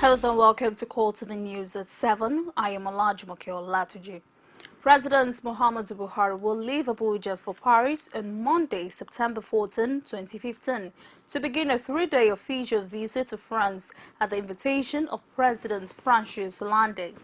Hello and welcome to CoreTV News at 7. I am Olajumoke Olatuji. President Muhammadu Buhari will leave Abuja for Paris on Monday, September 14, 2015, to begin a three-day official visit to France at the invitation of President Francois Hollande.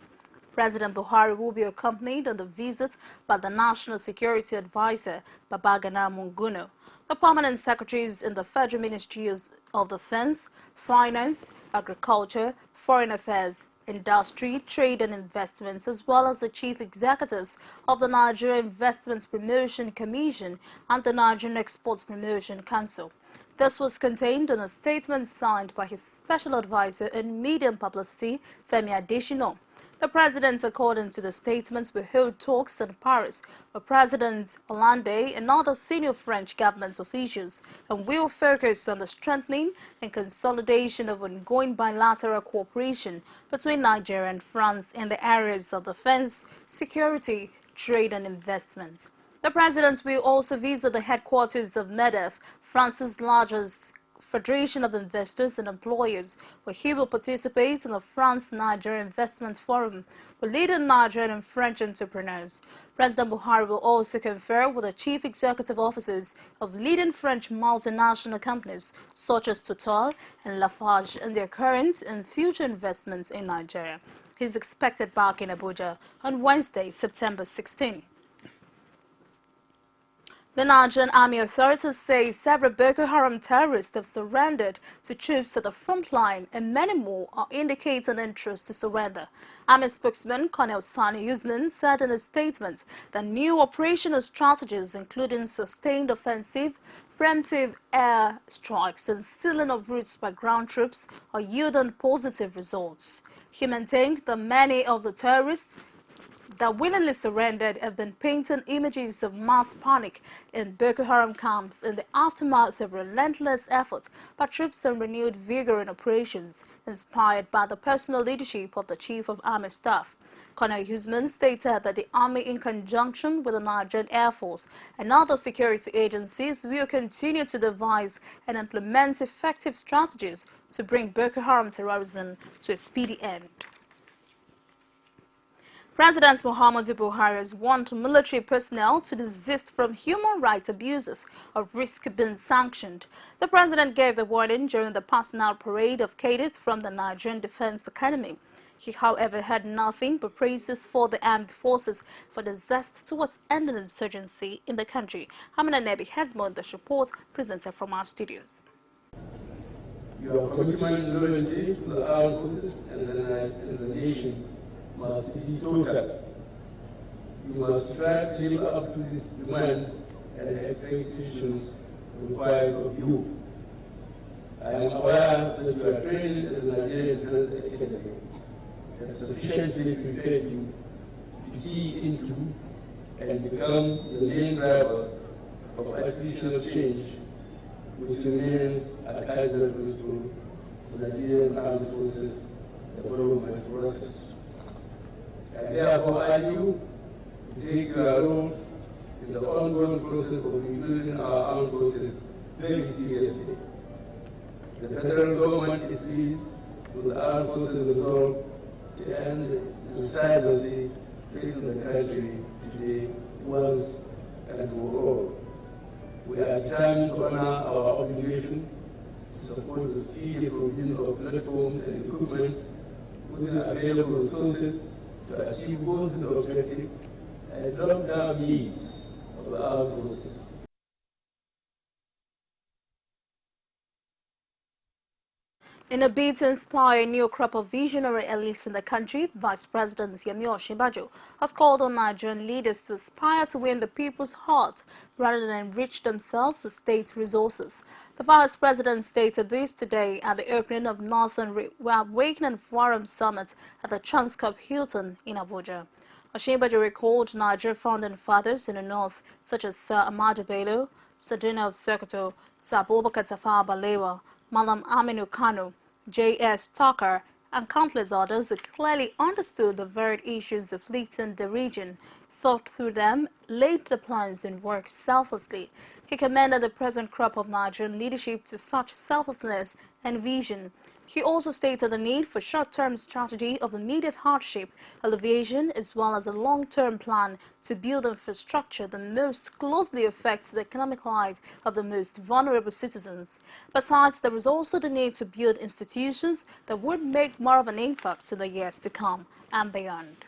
President Buhari will be accompanied on the visit by the National Security Advisor, Babagana Munguno, the permanent secretaries in the Federal Ministries of Defense, Finance, Agriculture, Foreign Affairs, Industry, Trade and Investments, as well as the chief executives of the Nigerian Investment Promotion Commission and the Nigerian Exports Promotion Council. This was contained in a statement signed by his special advisor in media and publicity, Femi Adesina. The president, according to the statements, will hold talks in Paris with President Hollande and other senior French government officials and will focus on the strengthening and consolidation of ongoing bilateral cooperation between Nigeria and France in the areas of defense, security, trade and investment. The president will also visit the headquarters of MEDEF, France's largest Federation of Investors and Employers, where he will participate in the France-Nigeria Investment Forum with leading Nigerian and French entrepreneurs. President Buhari will also confer with the chief executive officers of leading French multinational companies such as Total and Lafarge and their current and future investments in Nigeria. He is expected back in Abuja on Wednesday, September 16. The Nigerian Army authorities say several Boko Haram terrorists have surrendered to troops at the front line and many more are indicating interest to surrender. Army spokesman Colonel Sani Usman said in a statement that new operational strategies including sustained offensive, preemptive air strikes and sealing of routes by ground troops are yielding positive results. He maintained that many of the terrorists that willingly surrendered have been painting images of mass panic in Boko Haram camps in the aftermath of relentless efforts by troops and renewed vigor in operations, inspired by the personal leadership of the Chief of Army Staff. Colonel Usman stated that the Army, in conjunction with the Nigerian Air Force and other security agencies, will continue to devise and implement effective strategies to bring Boko Haram terrorism to a speedy end. President Muhammadu Buhari has warned military personnel to desist from human rights abuses or risk being sanctioned. The president gave the warning during the personnel parade of cadets from the Nigerian Defense Academy. He, however, had nothing but praises for the armed forces for the zest towards ending insurgency in the country. Hamina Nebi has more on this report presented from our studios. Your commitment and loyalty to the armed forces and the nation must be total. You must try to live up to this demand and expectations required of you. I am aware that you are trained in the Nigerian Defense Academy has sufficiently prepared you to key into and become the main drivers of artificial change, which remains a cardinal principle for Nigerian armed forces development process. I therefore urge you to take your role in the ongoing process of rebuilding our armed forces very seriously. The federal government is pleased with the armed forces resolve to end the silence facing the country today once and for all. We are determined to honor our obligation to support the speedy provision of platforms and equipment within available resources to achieve both this objective and long-term needs of the armed forces. In a bid to inspire a new crop of visionary elites in the country, Vice President Yemi Osinbajo has called on Nigerian leaders to aspire to win the people's heart rather than enrich themselves with state resources. The Vice President stated this today at the opening of Northern Awakening Forum Summit at the Transcorp Hilton in Abuja. Osinbajo recalled Nigerian founding fathers in the north, such as Sir Ahmadu Bello, Sardinia of Sokoto, Sir Abubakar Tafawa Balewa, Malam Aminu Kano, J.S. Tucker, and countless others who clearly understood the varied issues afflicting the region, thought through them, laid the plans and worked selflessly. He commended the present crop of Nigerian leadership to such selflessness and vision. He also stated the need for short-term strategy of immediate hardship alleviation as well as a long-term plan to build infrastructure that most closely affects the economic life of the most vulnerable citizens. Besides, there is also the need to build institutions that would make more of an impact in the years to come and beyond.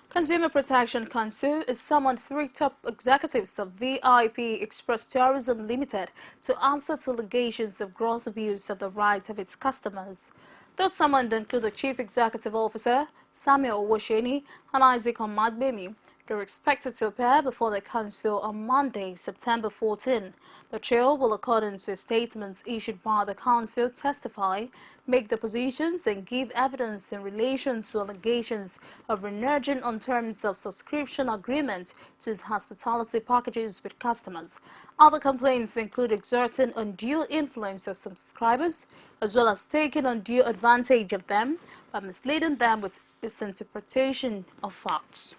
Consumer Protection Council has summoned 3 top executives of VIP Express Tourism Limited to answer to allegations of gross abuse of the rights of its customers. Those summoned include the Chief Executive Officer, Samuel Owasheni, and Isaac Omadbemi. They're expected to appear before the Council on Monday, September 14. The trio will, according to a statement issued by the Council, testify, make depositions and give evidence in relation to allegations of reneging on terms of subscription agreement to its hospitality packages with customers. Other complaints include exerting undue influence of subscribers, as well as taking undue advantage of them by misleading them with misinterpretation of facts.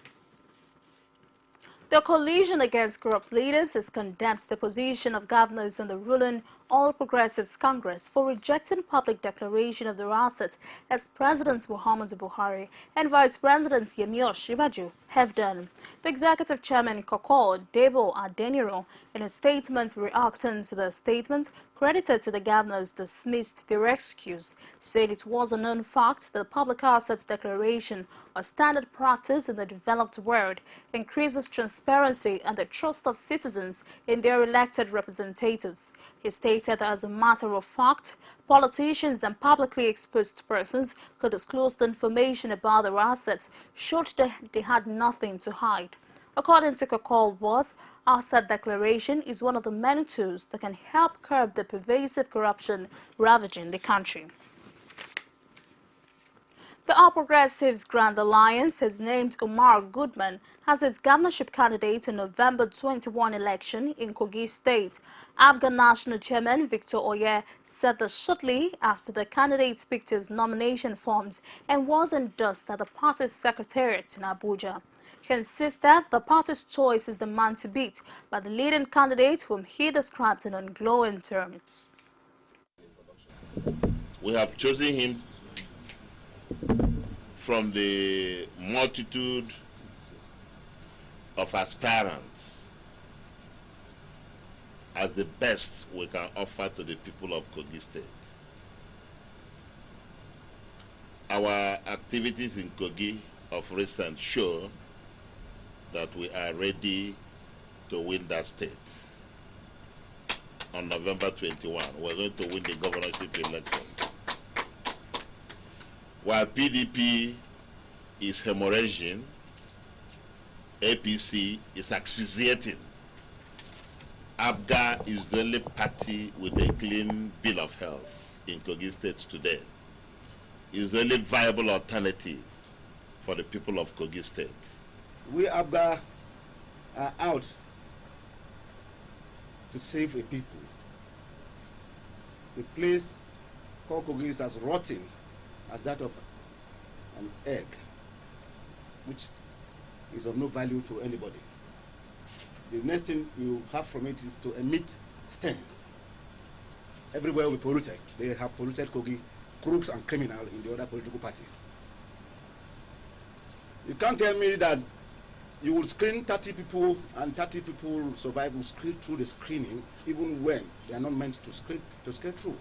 The Coalition Against Corrupt Leaders has condemned the position of governors in the ruling All Progressives Congress for rejecting public declaration of their assets as President Muhammadu Buhari and Vice President Yemi Osinbajo have done. The Executive Chairman Koko Debo Adeniro, in a statement reacting to the statement credited to the governors, dismissed their excuse, said it was a known fact that public assets declaration, a standard practice in the developed world, increases transparency and the trust of citizens in their elected representatives. He stated that as a matter of fact, politicians and publicly exposed persons could disclose the information about their assets should they had nothing to hide. According to Koko, asset declaration is one of the many tools that can help curb the pervasive corruption ravaging the country. The All Progressives Grand Alliance has named Kumar Goodman as its governorship candidate in November 21 election in Kogi State. Afghan National Chairman Victor Oye said that shortly after the candidate picked his nomination forms and was endorsed at the party's secretariat in Abuja. He insisted the party's choice is the man to beat by the leading candidate whom he described in glowing terms. We have chosen him from the multitude of aspirants as the best we can offer to the people of Kogi State. Our activities in Kogi of recent show that we are ready to win that state. On November 21, we're going to win the governorship election. While PDP is hemorrhaging, APC is asphyxiating. ABGA is the only party with a clean bill of health in Kogi State today. It is the only viable alternative for the people of Kogi State. We ABGA are out to save a people. The place called Kogi is as rotten as that of an egg, which is of no value to anybody. The next thing you have from it is to emit stains. Everywhere we polluted. They have polluted Kogi, crooks and criminals in the other political parties. You can't tell me that you will screen 30 people and 30 people survive, will screen through the screening, even when they are not meant to screen through.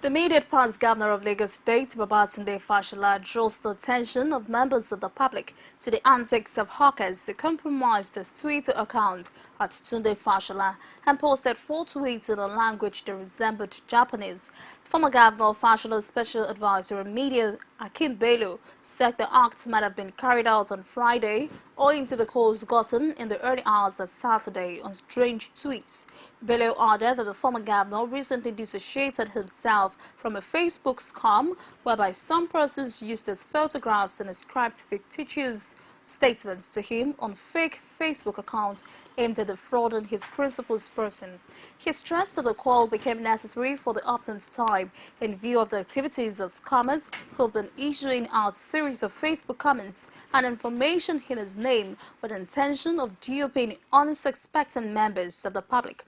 The immediate past governor of Lagos State, Babatunde Fashola, draws the attention of members of the public to the antics of hawkers who compromised his Twitter account at Tunde Fashola and posted 4 tweets in a language that resembled Japanese. Former Governor Fashola's special advisor on media, Akim Bello, said the act might have been carried out on Friday owing to the calls gotten in the early hours of Saturday on strange tweets. Bello added that the former governor recently dissociated himself from a Facebook scam whereby some persons used his photographs and ascribed fictitious statements to him on fake Facebook account aimed at defrauding his principal person. He stressed that the call became necessary for the opportune time in view of the activities of scammers who have been issuing out series of Facebook comments and information in his name with the intention of duping unsuspecting members of the public.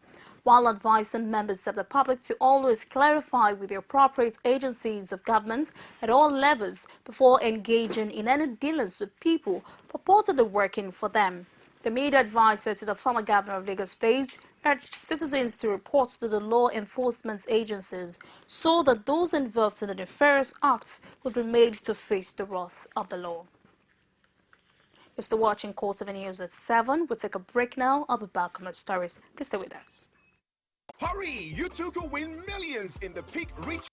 while advising members of the public to always clarify with the appropriate agencies of government at all levels before engaging in any dealings with people purportedly working for them. The media advisor to the former governor of Lagos State urged citizens to report to the law enforcement agencies so that those involved in the nefarious acts would be made to face the wrath of the law. You're still watching CoreTV News at 7. We'll take a break now. I'll be back on my stories. Please stay with us. Hurry! You too could win millions in the Peak Reach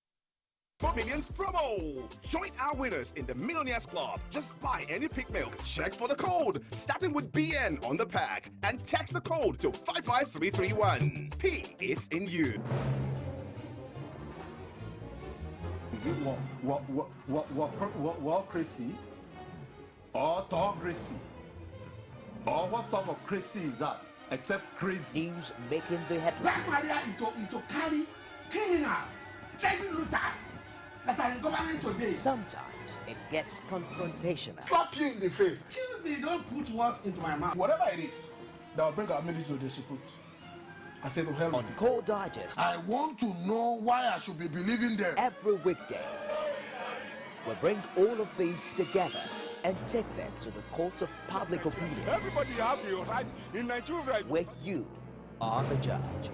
for Millions promo. Join our winners in the Millionaires Club. Just buy any Peak milk, check for the code, starting with BN on the pack, and text the code to 55331. P, it's in you. Is it what crazy? Or autocracy? Or what type of crazy is that? Except crazy. News making the headlines. Black Maria is to carry criminals, trading looters that are in government today. Sometimes it gets confrontational. Slap you in the face. Excuse me, don't put words into my mouth. Whatever it is that will bring our military to disrepute, I say to hell. On Core Digest, I want to know why I should be believing them. every weekday, we bring all of these together and take them to the court of public opinion. Everybody have your right in Nigeria. Where you are the judge.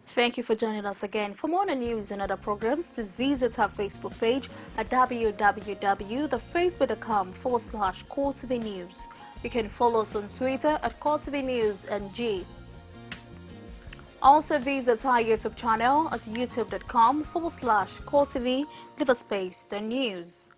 Thank you for joining us again. For more news and other programs, please visit our Facebook page at www.facebook.com/CoreTV News. You can follow us on Twitter at CoreTV News NG. Also visit our YouTube channel at youtube.com/CoreTV, give a space, the news.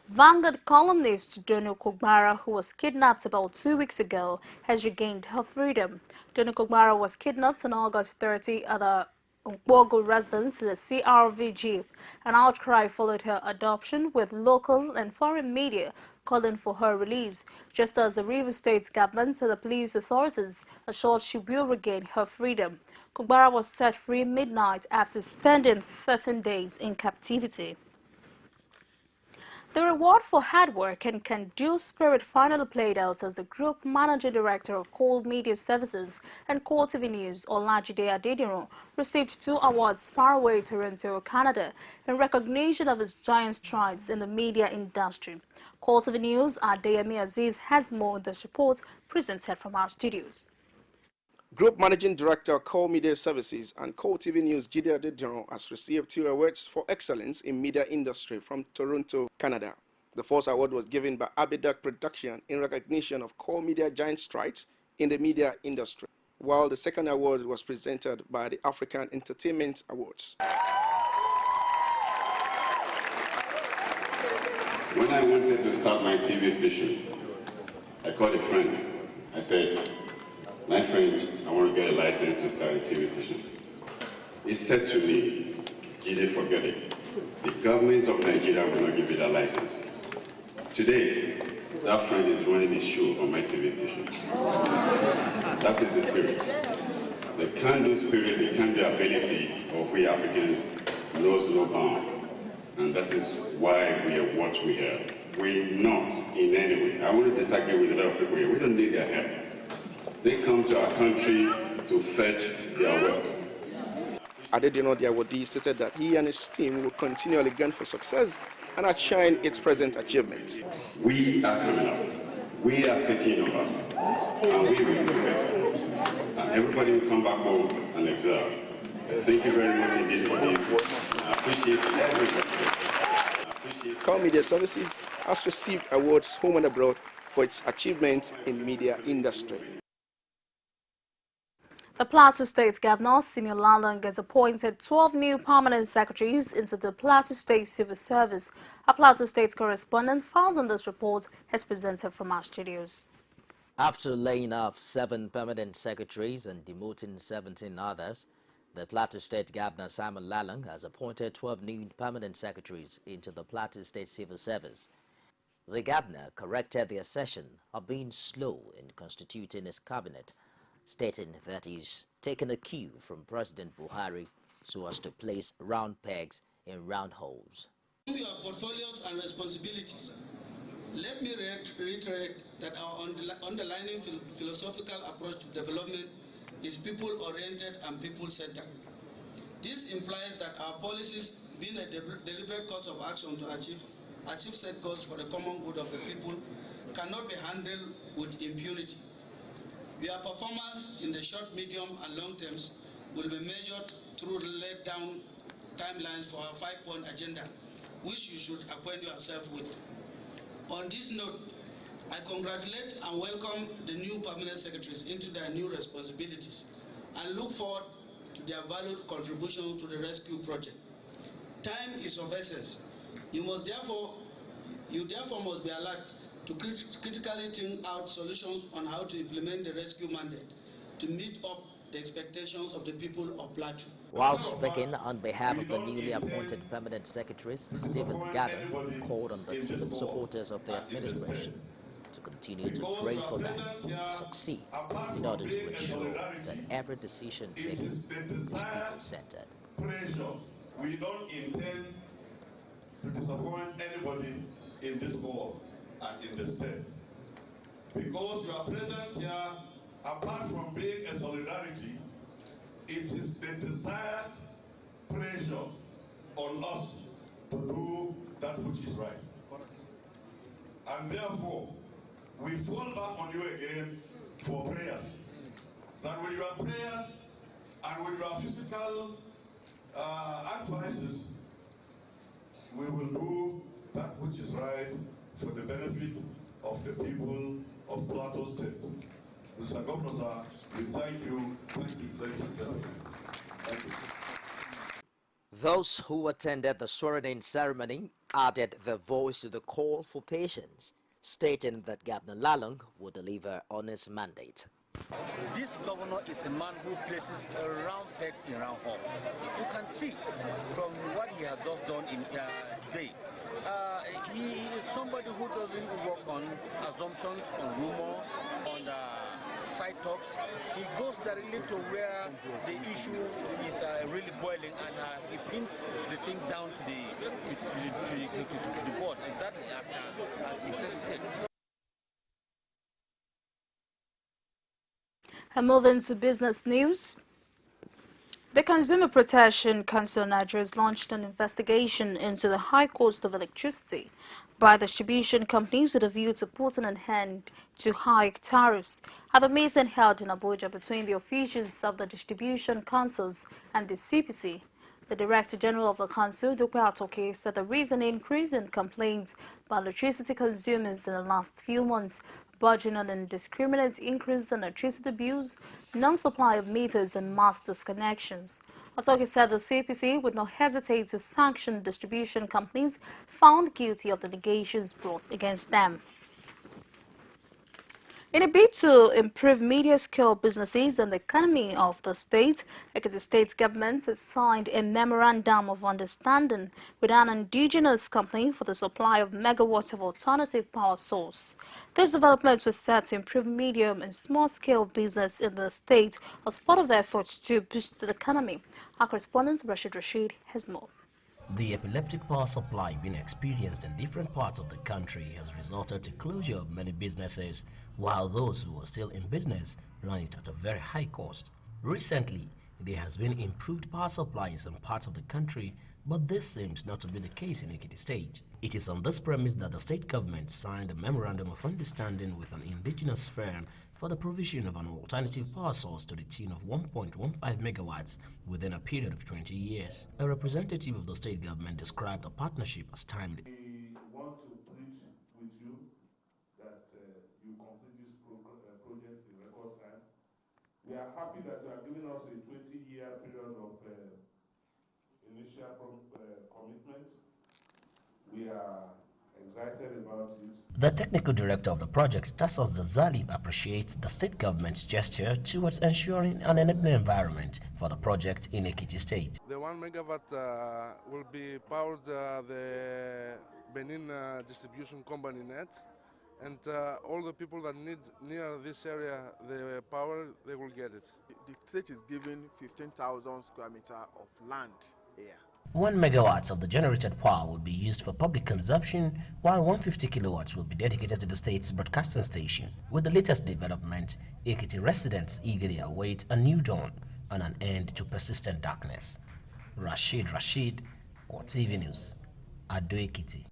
Vanguard columnist Donu Kogbara, who was kidnapped about 2 weeks ago, has regained her freedom. Donu Kogbara was kidnapped on August 30 at the Nkwogu residence in the CRV jeep. An outcry followed her adoption, with local and foreign media calling for her release, just as the Rivers State government and the police authorities assured she will regain her freedom. Cabrera was set free midnight after spending 13 days in captivity. The reward for hard work and can-do spirit finally played out as the Group Managing Director of Core Media Services and CoreTV News, Olajide Adediran, received 2 awards far away Toronto, Canada, in recognition of his giant strides in the media industry. CoreTV News, Adeyemi Aziz, has more in this report presented from our studios. Group Managing Director, Core Media Services and CoreTV News, Jide Adediran, has received 2 awards for excellence in media industry from Toronto, Canada. The first award was given by Abidak Production in recognition of Core Media giant strides in the media industry, while the second award was presented by the African Entertainment Awards. When I wanted to start my TV station, I called a friend. I said, my friend, I want to get a license to start a TV station. He said to me, Jide, forget it. The government of Nigeria will not give you that license. Today, that friend is running a show on my TV station. That is the spirit. The can-do spirit, the can-do ability of we Africans knows no bound. And that is why we are what we are. We're not in any way. I want to disagree with a lot of people here. We don't need their help. They come to our country to fetch their wealth. Adediran, the awardee, stated that he and his team will continually gun for success and outshine its present achievements. We are coming up. We are taking over. And we will do better. And everybody will come back home and excel. Thank you very much indeed for this. I appreciate everybody. Core Media Services has received awards home and abroad for its achievements in media industry. The Plateau State Governor, Simeon Lalong, has appointed 12 new permanent secretaries into the Plateau State Civil Service. Our Plateau State correspondent files on this report has presented from our studios. After laying off 7 permanent secretaries and demoting 17 others, the Plateau State Governor Simon Lalong has appointed 12 new permanent secretaries into the Plateau State Civil Service. The governor corrected the assertion of being slow in constituting his cabinet, stating that he's taken a cue from President Buhari so as to place round pegs in round holes. Your portfolios and responsibilities. Let me reiterate that our underlying philosophical approach to development is people-oriented and people-centered. This implies that our policies, being a deliberate course of action to achieve set goals for the common good of the people, cannot be handled with impunity. Our performance in the short, medium, and long terms will be measured through laid down timelines for our 5-point agenda, which you should acquaint yourself with. On this note, I congratulate and welcome the new permanent secretaries into their new responsibilities and look forward to their valued contribution to the rescue project. Time is of essence. You therefore must be alert to critically think out solutions on how to implement the rescue mandate to meet up the expectations of the people of Plateau. While speaking on behalf of the newly appointed permanent secretaries, Stephen Gado called on the team and supporters of the administration to continue to pray for them to succeed in order to ensure that every decision taken is people-centered. We don't intend to disappoint anybody in this hall and in the state. Because your presence here, apart from being a solidarity, it is the desired pressure on us to do that which is right. And therefore, we fall back on you again for prayers. That with your prayers and with your physical advices, we will do that which is right for the benefit of the people of Plateau State. Mr. Governor, we thank you, ladies and gentlemen. Thank you. Those who attended the swearing-in ceremony added their voice to the call for patience, stating that Governor Lalong will deliver on his mandate. This governor is a man who places round pegs in round holes. You can see from what he has just done in today. He is somebody who doesn't work on assumptions, on rumor, on side talks. He goes directly to where the issue is really boiling, and he pins the thing down to the board, exactly as he said. And moving to business news. The Consumer Protection Council of Nigeria has launched an investigation into the high cost of electricity by distribution companies with a view to putting an end to high tariffs. At the meeting held in Abuja between the officials of the distribution councils and the CPC, the Director General of the Council, Dupe Atoke, said the recent increase in complaints by electricity consumers in the last few months, budging on indiscriminate increase in electricity bills, non-supply of meters and mass disconnections. Atoke said the CPC would not hesitate to sanction distribution companies found guilty of the allegations brought against them. In a bid to improve media-scale businesses and the economy of the state, the state government has signed a memorandum of understanding with an indigenous company for the supply of megawatts of alternative power source. This development was set to improve medium and small-scale business in the state as part of efforts to boost the economy. Our correspondent Rashid has more. The epileptic power supply being experienced in different parts of the country has resulted to closure of many businesses, while those who are still in business run it at a very high cost. Recently, there has been improved power supply in some parts of the country, but this seems not to be the case in Ekiti State. It is on this premise that the state government signed a memorandum of understanding with an indigenous firm for the provision of an alternative power source to the tune of 1.15 megawatts within a period of 20 years. A representative of the state government described the partnership as timely. We want to plead with you that you complete this project in record time. We are happy that you are giving us a 20-year period of initial commitment. We are excited about it. The technical director of the project, Tassos Zazali, appreciates the state government's gesture towards ensuring an enabling environment for the project in Ekiti State. The 1 megawatt will be powered the Benin distribution company net, and all the people that need near this area the power, they will get it. The state is giving 15,000 square meters of land here. 1 megawatts of the generated power will be used for public consumption, while 150 kilowatts will be dedicated to the state's broadcasting station. With the latest development, Ekiti residents eagerly await a new dawn and an end to persistent darkness. Rashid, CoreTV News, Ado Ekiti.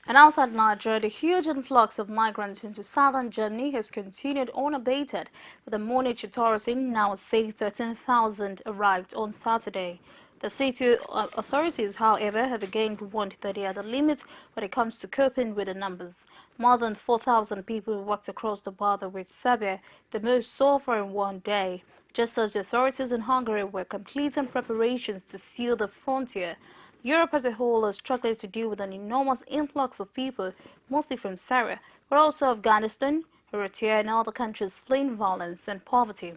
And outside Nigeria, the huge influx of migrants into southern Germany has continued unabated, with the Munich authority now saying 13,000 arrived on Saturday. The city authorities, however, have again warned that they are the limit when it comes to coping with the numbers. More than 4,000 people walked across the border with Serbia, the most so far in one day, just as the authorities in Hungary were completing preparations to seal the frontier. Europe as a whole is struggling to deal with an enormous influx of people, mostly from Syria, but also Afghanistan, Eritrea and other countries fleeing violence and poverty.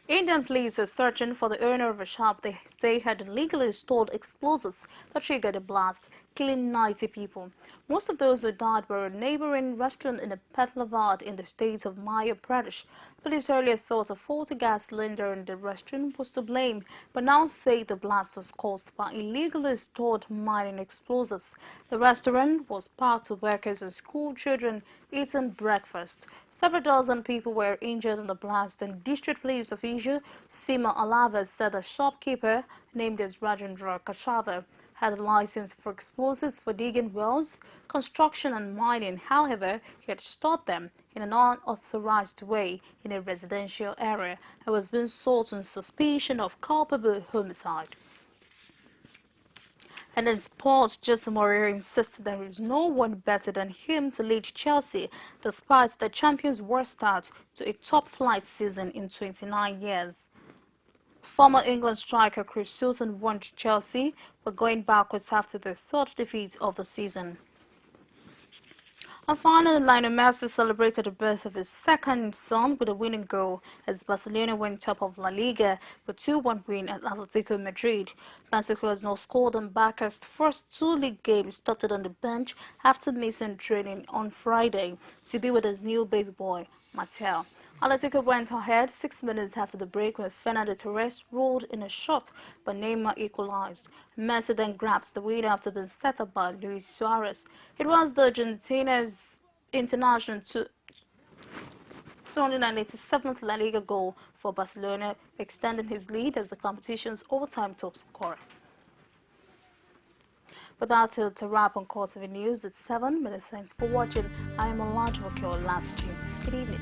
Indian police are searching for the owner of a shop they say had illegally stored explosives that triggered a blast, killing 90 people. Most of those who died were a neighboring restaurant in Petlavad in the state of Madhya Pradesh. Police earlier thought a faulty gas cylinder in the restaurant was to blame, but now say the blast was caused by illegally stored mining explosives. The restaurant was packed with workers and school children eating breakfast. Several dozen people were injured in the blast, and district police official Sima Alava said the shopkeeper, named as Rajendra Kashava, had a license for explosives for digging wells, construction and mining. However, he had stored them in an unauthorized way in a residential area and was being sought on suspicion of culpable homicide. And in sports, Jose Mourinho insisted there is no one better than him to lead Chelsea, despite the champions' worst start to a top-flight season in 29 years. Former England striker Chris Sutton warned Chelsea were going backwards after their third defeat of the season. And finally, Lionel Messi celebrated the birth of his second son with a winning goal as Barcelona went top of La Liga with a 2-1 win at Atletico Madrid. Mexico has now scored on Barca's first 2 league games, started on the bench after missing training on Friday to be with his new baby boy, Mateo. Atletico went ahead 6 minutes after the break when Fernando Torres rolled in a shot, but Neymar equalized. Messi then grabs the win after being set up by Luis Suarez. It was the Argentina's international 287th La Liga goal for Barcelona, extending his lead as the competition's all-time top scorer. But that's it to wrap on CoreTV News at 7. Many thanks for watching. I am Olajimoke Olatunji. Good evening.